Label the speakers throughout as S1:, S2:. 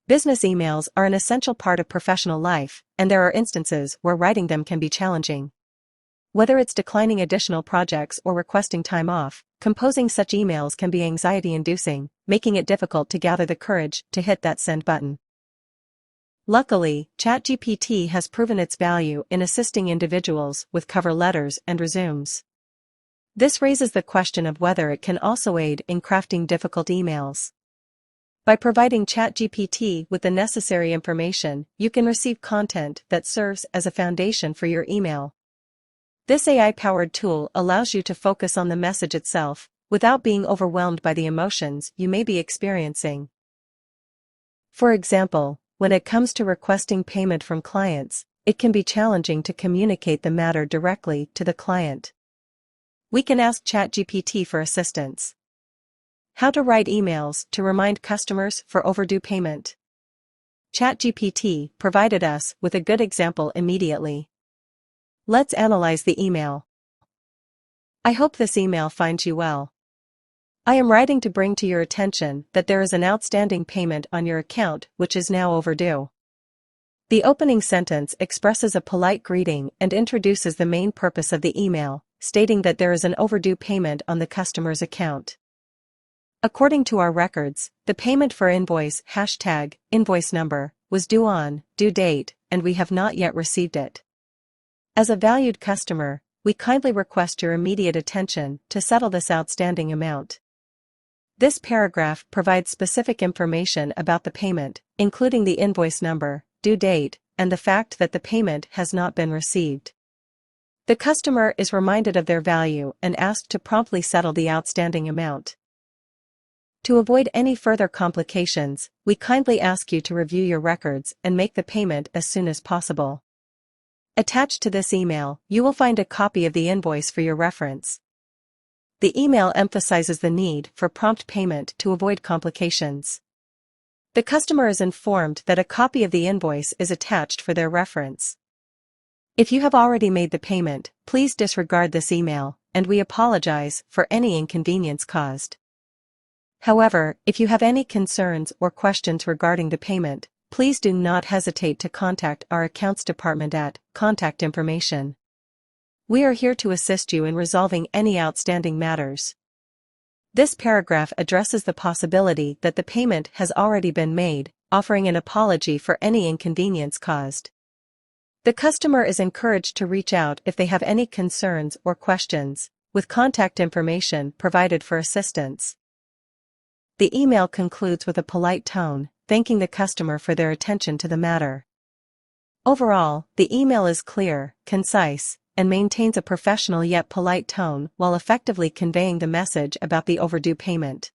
S1: Business emails are an essential part of professional life, and there are instances where writing them can be challenging. Whether it's declining additional projects or requesting time off, composing such emails can be anxiety-inducing, making it difficult to gather the courage to hit that send button. Luckily, ChatGPT has proven its value in assisting individuals with cover letters and resumes. This raises the question of whether it can also aid in crafting difficult emails. By providing ChatGPT with the necessary information, you can receive content that serves as a foundation for your email. This AI-powered tool allows you to focus on the message itself, without being overwhelmed by the emotions you may be experiencing. For example, when it comes to requesting payment from clients, it can be challenging to communicate the matter directly to the client. We can ask ChatGPT for assistance. How to write emails to remind customers for overdue payment. ChatGPT provided us with a good example immediately. Let's analyze the email. I hope this email finds you well. I am writing to bring to your attention that there is an outstanding payment on your account which is now overdue. The opening sentence expresses a polite greeting and introduces the main purpose of the email, stating that there is an overdue payment on the customer's account. According to our records, the payment for invoice #invoice number was due on due date, and we have not yet received it. As a valued customer, we kindly request your immediate attention to settle this outstanding amount. This paragraph provides specific information about the payment, including the invoice number, due date, and the fact that the payment has not been received. The customer is reminded of their value and asked to promptly settle the outstanding amount. To avoid any further complications, we kindly ask you to review your records and make the payment as soon as possible. Attached to this email, you will find a copy of the invoice for your reference. The email emphasizes the need for prompt payment to avoid complications. The customer is informed that a copy of the invoice is attached for their reference. If you have already made the payment, please disregard this email, and we apologize for any inconvenience caused. However, if you have any concerns or questions regarding the payment, please do not hesitate to contact our accounts department at contact information. We are here to assist you in resolving any outstanding matters. This paragraph addresses the possibility that the payment has already been made, offering an apology for any inconvenience caused. The customer is encouraged to reach out if they have any concerns or questions, with contact information provided for assistance. The email concludes with a polite tone, thanking the customer for their attention to the matter. Overall, the email is clear, concise, and maintains a professional yet polite tone while effectively conveying the message about the overdue payment.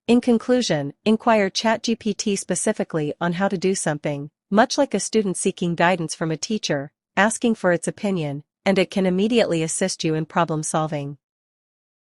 S1: In conclusion, inquire ChatGPT specifically on how to do something, much like a student seeking guidance from a teacher, asking for its opinion, and it can immediately assist you in problem solving.